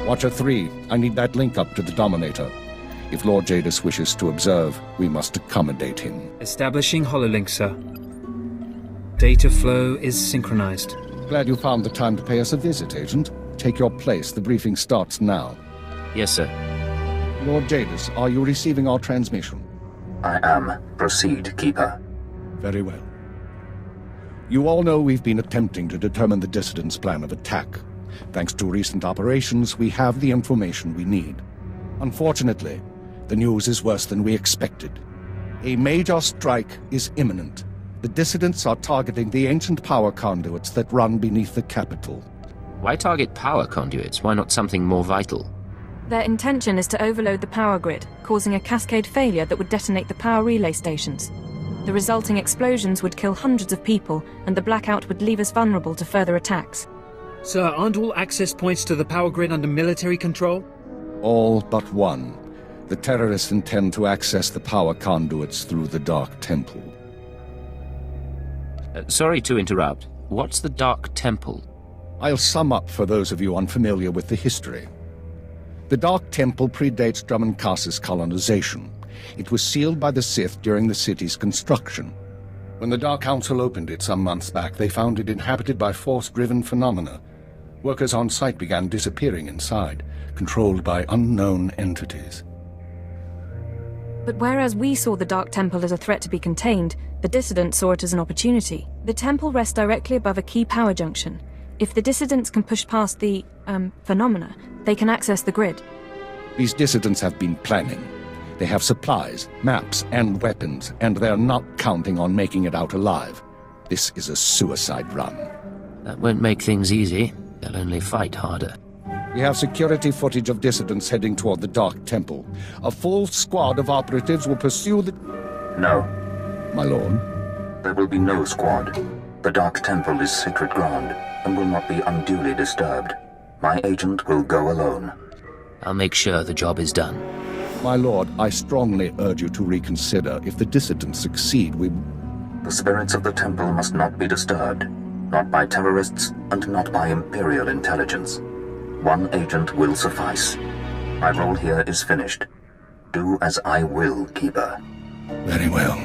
Watcher 3, I need that link up to the Dominator. If Lord Jadis wishes to observe, we must accommodate him. Establishing hololink, sir. Data flow is synchronized. Glad you found the time to pay us a visit, Agent. Take your place. The briefing starts now. Yes, sir. Lord Jadis, are you receiving our transmission? I am. Proceed, Keeper. Very well. You all know we've been attempting to determine the dissidents' plan of attack. Thanks to recent operations, we have the information we need. Unfortunately, the news is worse than we expected. A major strike is imminent. The dissidents are targeting the ancient power conduits that run beneath the capital. Why target power conduits? Why not something more vital? Their intention is to overload the power grid, causing a cascade failure that would detonate the power relay stations. The resulting explosions would kill hundreds of people, and the blackout would leave us vulnerable to further attacks. Sir, aren't all access points to the power grid under military control? All but one. The terrorists intend to access the power conduits through the Dark Temple. Sorry to interrupt. What's the Dark Temple? I'll sum up for those of you unfamiliar with the history. The Dark Temple predates Dromund Kaas's colonization. It was sealed by the Sith during the city's construction. When the Dark Council opened it some months back, they found it inhabited by force-driven phenomena. Workers on site began disappearing inside, controlled by unknown entities. But whereas we saw the Dark Temple as a threat to be contained, the dissidents saw it as an opportunity. The temple rests directly above a key power junction. If the dissidents can push past the, phenomena, they can access the grid. These dissidents have been planning. They have supplies, maps, and weapons, and they're not counting on making it out alive. This is a suicide run. That won't make things easy. They'll only fight harder. We have security footage of dissidents heading toward the Dark Temple. A full squad of operatives will pursue the... No. My lord? There will be no squad. The Dark Temple is sacred ground and will not be unduly disturbed. My agent will go alone. I'll make sure the job is done. My lord, I strongly urge you to reconsider. If the dissidents succeed, we... The spirits of the temple must not be disturbed. Not by terrorists, and not by Imperial intelligence. One agent will suffice. My role here is finished. Do as I will, Keeper. Very well.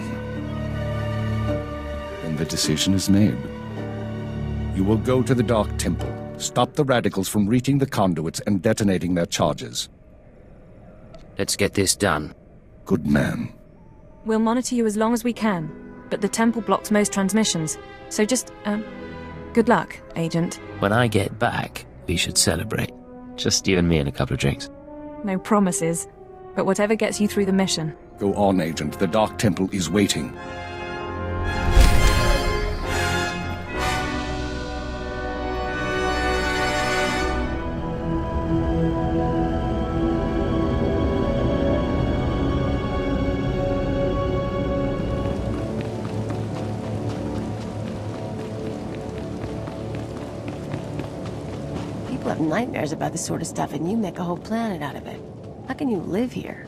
Then the decision is made. You will go to the Dark Temple, stop the radicals from reaching the conduits and detonating their charges. Let's get this done. Good man. We'll monitor you as long as we can, but the temple blocks most transmissions, so just, good luck, Agent. When I get back, we should celebrate. Just you and me and a couple of drinks. No promises, but whatever gets you through the mission. Go on, Agent. The Dark Temple is waiting. People have nightmares about this sort of stuff, and you make a whole planet out of it. How can you live here?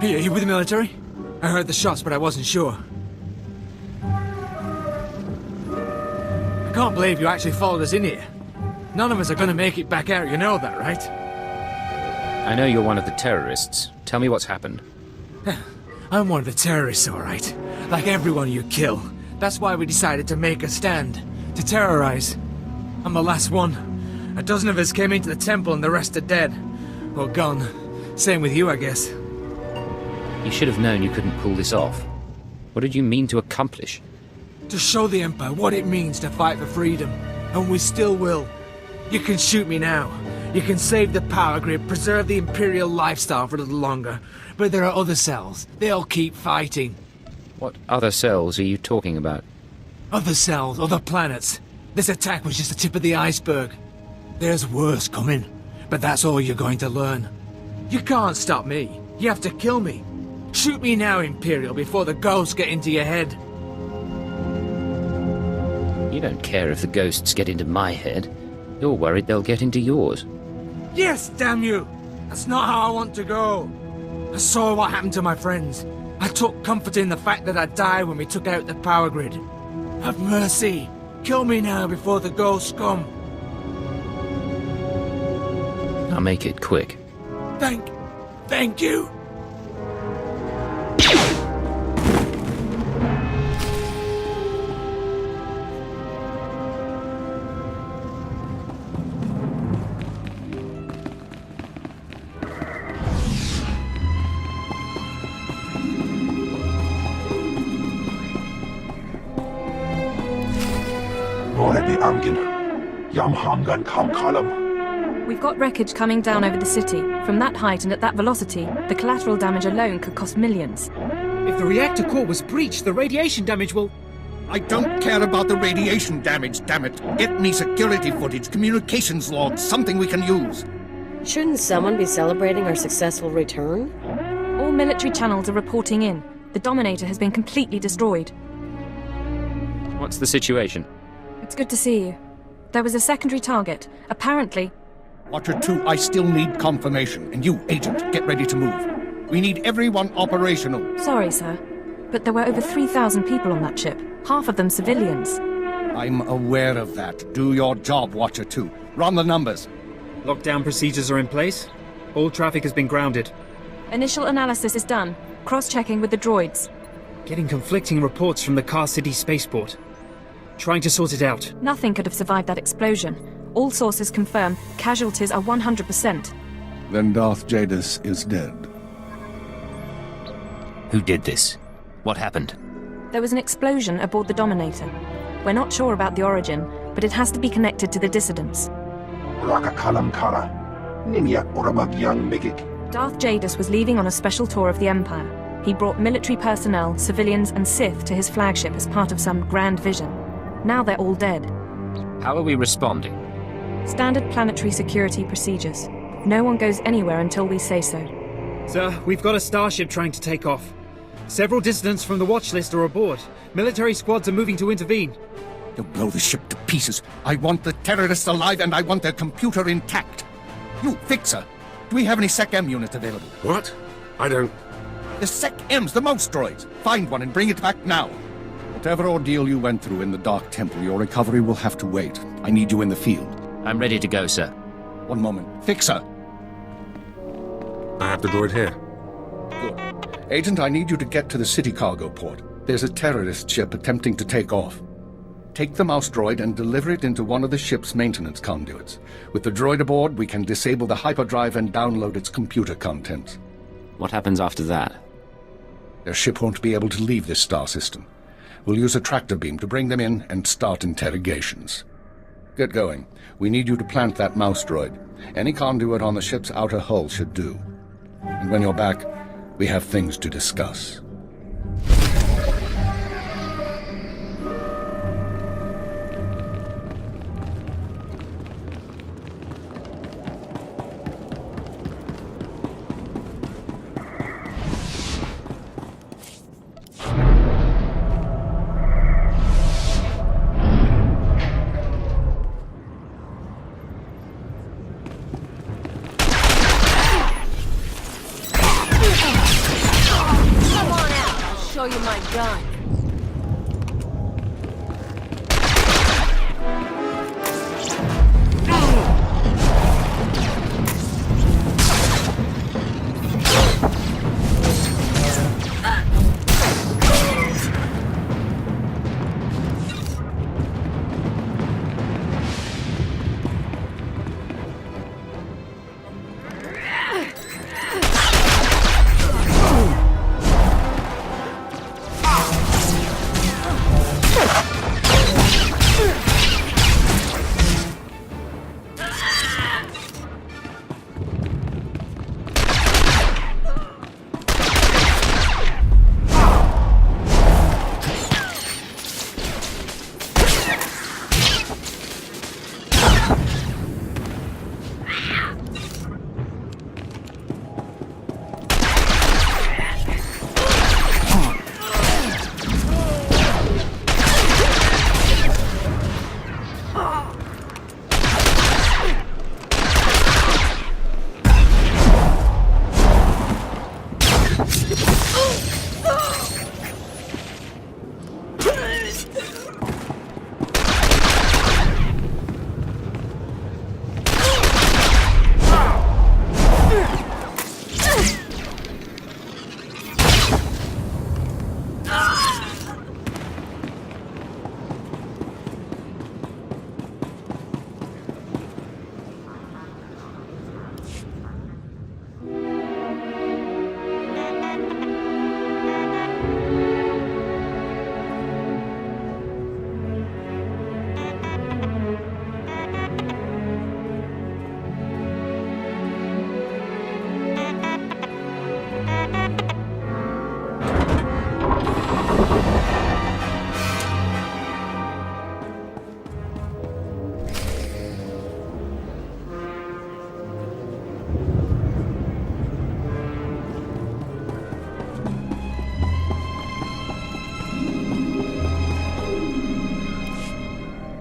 Hey, are you with the military? I heard the shots, but I wasn't sure. I can't believe you actually followed us in here. None of us are gonna make it back out, you know that, right? I know you're one of the terrorists. Tell me what's happened. I'm one of the terrorists, alright. Like everyone you kill. That's why we decided to make a stand. To terrorize. I'm the last one. A dozen of us came into the temple and the rest are dead. Or gone. Same with you, I guess. You should have known you couldn't pull this off. What did you mean to accomplish? To show the Empire what it means to fight for freedom. And we still will. You can shoot me now. You can save the power grid, preserve the Imperial lifestyle for a little longer. But there are other cells. They'll keep fighting. What other cells are you talking about? Other cells, other planets. This attack was just the tip of the iceberg. There's worse coming. But that's all you're going to learn. You can't stop me. You have to kill me. Shoot me now, Imperial, before the ghosts get into your head. You don't care if the ghosts get into my head. You're worried they'll get into yours. Yes, damn you! That's not how I want to go. I saw what happened to my friends. I took comfort in the fact that I died when we took out the power grid. Have mercy. Kill me now before the ghosts come. I'll make it quick. Thank you. We've got wreckage coming down over the city. From that height and at that velocity, the collateral damage alone could cost millions. If the reactor core was breached, the radiation damage will... I don't care about the radiation damage, damn it. Get me security footage, communications logs, something we can use. Shouldn't someone be celebrating our successful return? All military channels are reporting in. The Dominator has been completely destroyed. What's the situation? It's good to see you. There was a secondary target. Apparently... Watcher 2, I still need confirmation. And you, Agent, get ready to move. We need everyone operational. Sorry, sir. But there were over 3,000 people on that ship. Half of them civilians. I'm aware of that. Do your job, Watcher 2. Run the numbers. Lockdown procedures are in place. All traffic has been grounded. Initial analysis is done. Cross-checking with the droids. Getting conflicting reports from the Kaas City spaceport. Trying to sort it out. Nothing could have survived that explosion. All sources confirm casualties are 100%. Then Darth Jadis is dead. Who did this? What happened? There was an explosion aboard the Dominator. We're not sure about the origin, but it has to be connected to the dissidents. Darth Jadis was leaving on a special tour of the Empire. He brought military personnel, civilians, and Sith to his flagship as part of some grand vision. Now they're all dead. How are we responding? Standard planetary security procedures. No one goes anywhere until we say so. Sir, we've got a starship trying to take off. Several dissidents from the watch list are aboard. Military squads are moving to intervene. You'll blow the ship to pieces. I want the terrorists alive and I want their computer intact. You, Fixer, do we have any Sec-M units available? What? I don't... The Sec-Ms, the mouse droids. Find one and bring it back now. Whatever ordeal you went through in the Dark Temple, your recovery will have to wait. I need you in the field. I'm ready to go, sir. One moment. Fixer! I have the droid here. Good. Agent, I need you to get to the city cargo port. There's a terrorist ship attempting to take off. Take the mouse droid and deliver it into one of the ship's maintenance conduits. With the droid aboard, we can disable the hyperdrive and download its computer contents. What happens after that? Their ship won't be able to leave this star system. We'll use a tractor beam to bring them in and start interrogations. Get going. We need you to plant that mouse droid. Any conduit on the ship's outer hull should do. And when you're back, we have things to discuss.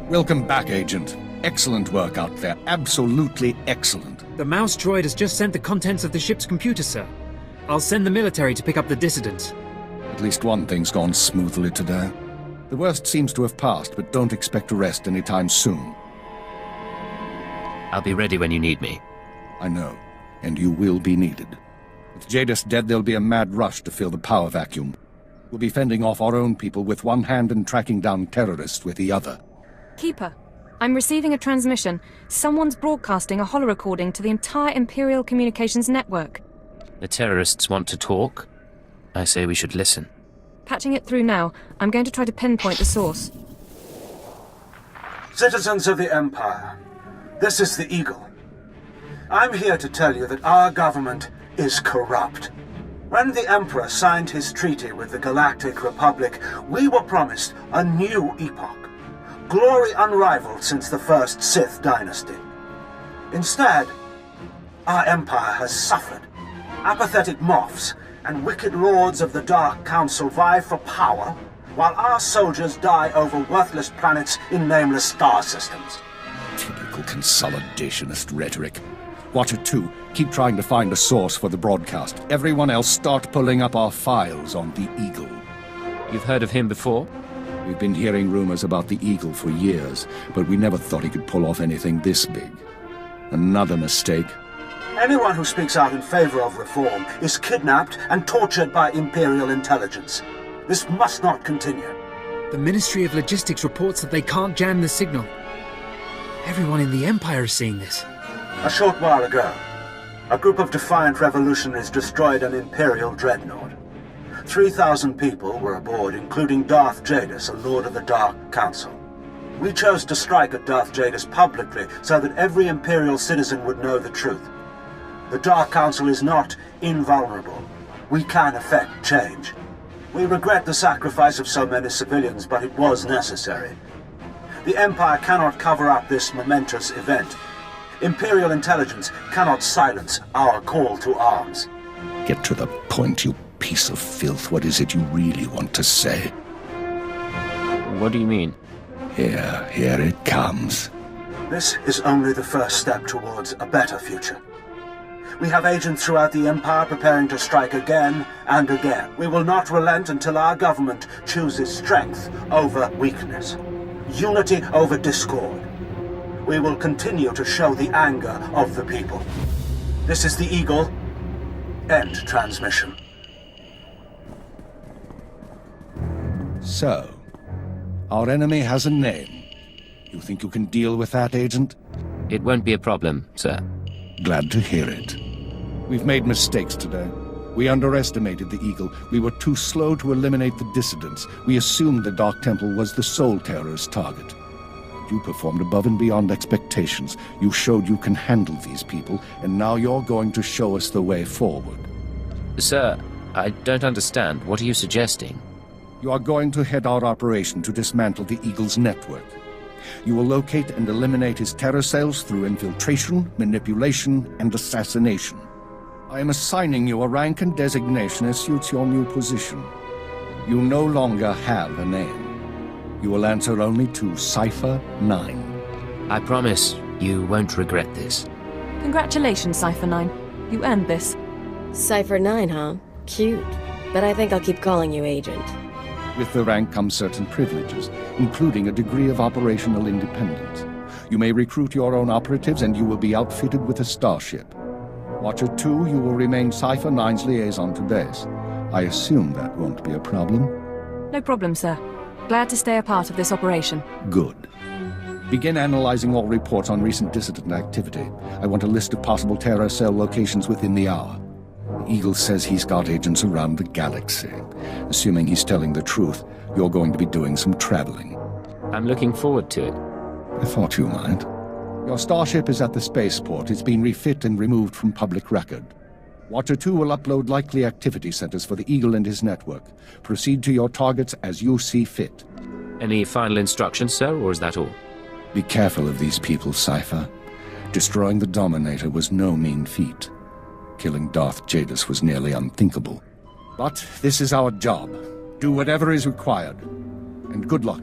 Welcome back, Agent. Excellent work out there. Absolutely excellent. The mouse droid has just sent the contents of the ship's computer, sir. I'll send the military to pick up the dissidents. At least one thing's gone smoothly today. The worst seems to have passed, but don't expect to rest anytime soon. I'll be ready when you need me. I know, and you will be needed. With Jadis dead, there'll be a mad rush to fill the power vacuum. We'll be fending off our own people with one hand and tracking down terrorists with the other. Keeper, I'm receiving a transmission. Someone's broadcasting a holo-recording to the entire Imperial Communications network. The terrorists want to talk? I say we should listen. Patching it through now. I'm going to try to pinpoint the source. Citizens of the Empire, this is the Eagle. I'm here to tell you that our government is corrupt. When the Emperor signed his treaty with the Galactic Republic, we were promised a new epoch. Glory unrivaled since the first Sith dynasty. Instead, our empire has suffered. Apathetic moffs and wicked lords of the Dark Council vie for power, while our soldiers die over worthless planets in nameless star systems. Typical consolidationist rhetoric. Watcher 2, keep trying to find a source for the broadcast. Everyone else start pulling up our files on the Eagle. You've heard of him before? We've been hearing rumors about the Eagle for years, but we never thought he could pull off anything this big. Another mistake. Anyone who speaks out in favor of reform is kidnapped and tortured by Imperial intelligence. This must not continue. The Ministry of Logistics reports that they can't jam the signal. Everyone in the Empire is seeing this. A short while ago, a group of defiant revolutionaries destroyed an Imperial dreadnought. 3,000 people were aboard, including Darth Jadis, a Lord of the Dark Council. We chose to strike at Darth Jadis publicly so that every Imperial citizen would know the truth. The Dark Council is not invulnerable. We can effect change. We regret the sacrifice of so many civilians, but it was necessary. The Empire cannot cover up this momentous event. Imperial intelligence cannot silence our call to arms. Get to the point, you piece of filth. What is it you really want to say? What do you mean? Here it comes. This is only the first step towards a better future. We have agents throughout the Empire preparing to strike again and again. We will not relent until our government chooses strength over weakness, unity over discord. We will continue to show the anger of the people. This is the Eagle. End transmission. So, our enemy has a name. You think you can deal with that, Agent? It won't be a problem, sir. Glad to hear it. We've made mistakes today. We underestimated the Eagle. We were too slow to eliminate the dissidents. We assumed the Dark Temple was the sole terrorist target. You performed above and beyond expectations. You showed you can handle these people, and now you're going to show us the way forward. Sir, I don't understand. What are you suggesting? You are going to head our operation to dismantle the Eagle's network. You will locate and eliminate his terror cells through infiltration, manipulation, and assassination. I am assigning you a rank and designation as suits your new position. You no longer have a name. You will answer only to Cypher 9. I promise you won't regret this. Congratulations, Cypher 9. You earned this. Cypher 9, huh? Cute. But I think I'll keep calling you Agent. With the rank comes certain privileges, including a degree of operational independence. You may recruit your own operatives, and you will be outfitted with a starship. Watcher 2, you will remain Cypher 9's liaison to base. I assume that won't be a problem? No problem, sir. Glad to stay a part of this operation. Good. Begin analyzing all reports on recent dissident activity. I want a list of possible terror cell locations within the hour. Eagle says he's got agents around the galaxy. Assuming he's telling the truth, you're going to be doing some traveling. I'm looking forward to it. I thought you might. Your starship is at the spaceport. It's been refit and removed from public record. Watcher 2 will upload likely activity centers for the Eagle and his network. Proceed to your targets as you see fit. Any final instructions, sir, or is that all? Be careful of these people, Cypher. Destroying the Dominator was no mean feat. Killing Darth Jadis was nearly unthinkable. But this is our job. Do whatever is required. And good luck.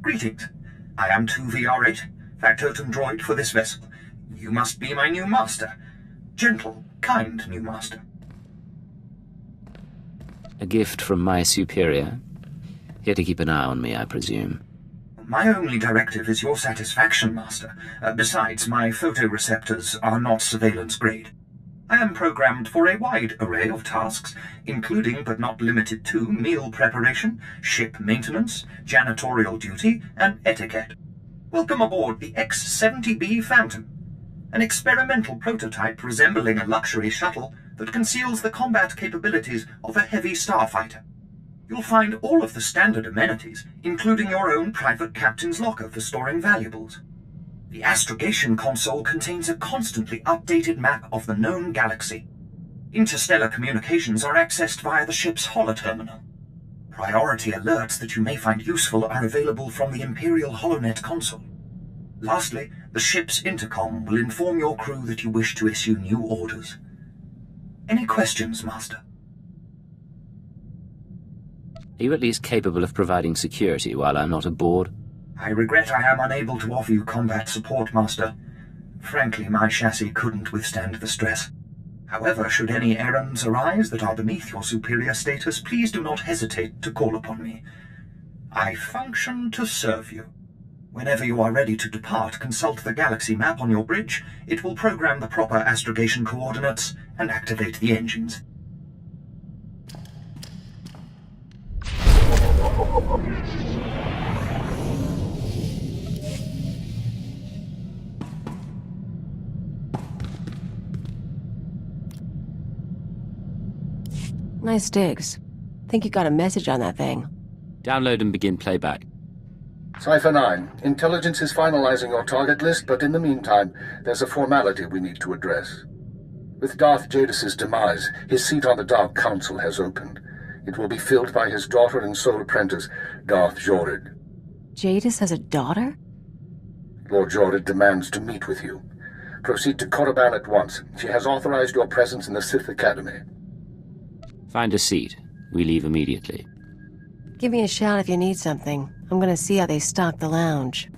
Greetings. I am 2VR8, factotum droid for this vessel. You must be my new master. Gentle, kind new master. A gift from my superior? Here to keep an eye on me, I presume. My only directive is your satisfaction, master. Besides, my photoreceptors are not surveillance grade. I am programmed for a wide array of tasks, including but not limited to meal preparation, ship maintenance, janitorial duty, and etiquette. Welcome aboard the X-70B Phantom, an experimental prototype resembling a luxury shuttle that conceals the combat capabilities of a heavy starfighter. You'll find all of the standard amenities, including your own private captain's locker for storing valuables. The astrogation console contains a constantly updated map of the known galaxy. Interstellar communications are accessed via the ship's holoterminal. Priority alerts that you may find useful are available from the Imperial HoloNet console. Lastly, the ship's intercom will inform your crew that you wish to issue new orders. Any questions, Master? Are you at least capable of providing security while I'm not aboard? I regret I am unable to offer you combat support, Master. Frankly, my chassis couldn't withstand the stress. However, should any errands arise that are beneath your superior status, please do not hesitate to call upon me. I function to serve you. Whenever you are ready to depart, consult the galaxy map on your bridge. It will program the proper astrogation coordinates and activate the engines. Nice digs. Think you got a message on that thing. Download and begin playback. Cypher 9, intelligence is finalizing your target list, but in the meantime, there's a formality we need to address. With Darth Jadis' demise, his seat on the Dark Council has opened. It will be filled by his daughter and sole apprentice, Darth Jorid. Jadis has a daughter? Lord Jorid demands to meet with you. Proceed to Korriban at once. She has authorized your presence in the Sith Academy. Find a seat. We leave immediately. Give me a shout if you need something. I'm gonna see how they stock the lounge.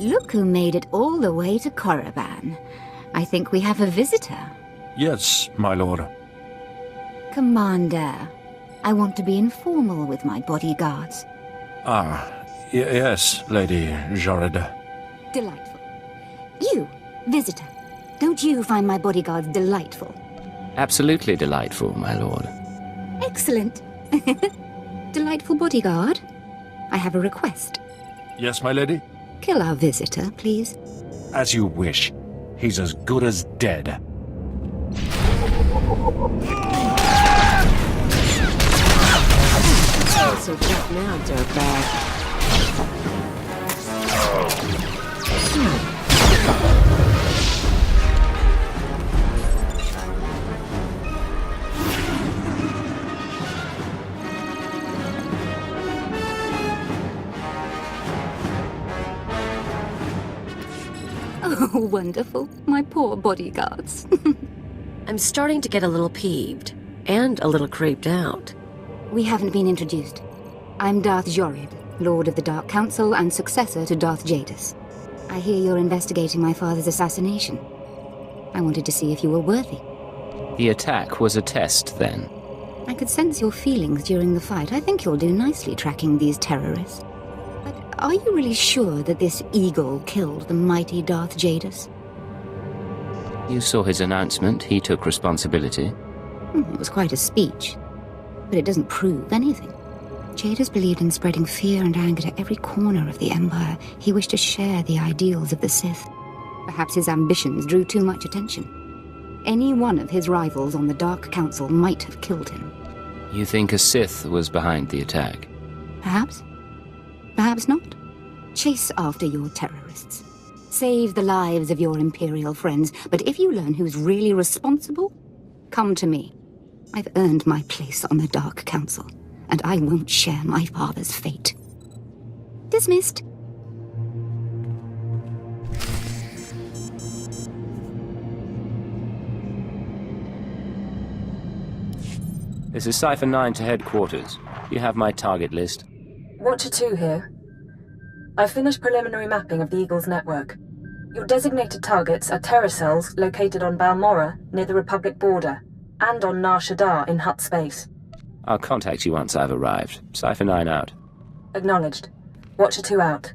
Look who made it all the way to Korriban. I think we have a visitor. Yes, my lord. Commander, I want to be informal with my bodyguards. Yes, Lady Jared. Delightful. You, visitor, don't you find my bodyguards delightful? Absolutely delightful, my lord. Excellent. Delightful bodyguard, I have a request. Yes, my lady? Kill our visitor, please. As you wish. He's as good as dead. So tough now, dirtbag. Oh, wonderful. My poor bodyguards. I'm starting to get a little peeved. And a little creeped out. We haven't been introduced. I'm Darth Jorid, Lord of the Dark Council and successor to Darth Jadis. I hear you're investigating my father's assassination. I wanted to see if you were worthy. The attack was a test, then. I could sense your feelings during the fight. I think you'll do nicely tracking these terrorists. But are you really sure that this eagle killed the mighty Darth Jadis? You saw his announcement. He took responsibility. It was quite a speech. But it doesn't prove anything. Jadis believed in spreading fear and anger to every corner of the Empire. He wished to share the ideals of the Sith. Perhaps his ambitions drew too much attention. Any one of his rivals on the Dark Council might have killed him. You think a Sith was behind the attack? Perhaps. Perhaps not. Chase after your terrorists. Save the lives of your Imperial friends. But if you learn who's really responsible, come to me. I've earned my place on the Dark Council, and I won't share my father's fate. Dismissed. This is Cipher 9 to headquarters. You have my target list. Watcher 2 here. I've finished preliminary mapping of the Eagle's network. Your designated targets are terror cells located on Balmorra, near the Republic border, and on Nar Shaddaa in Hutt space. I'll contact you once I've arrived. Cipher 9 out. Acknowledged. Watcher 2 out.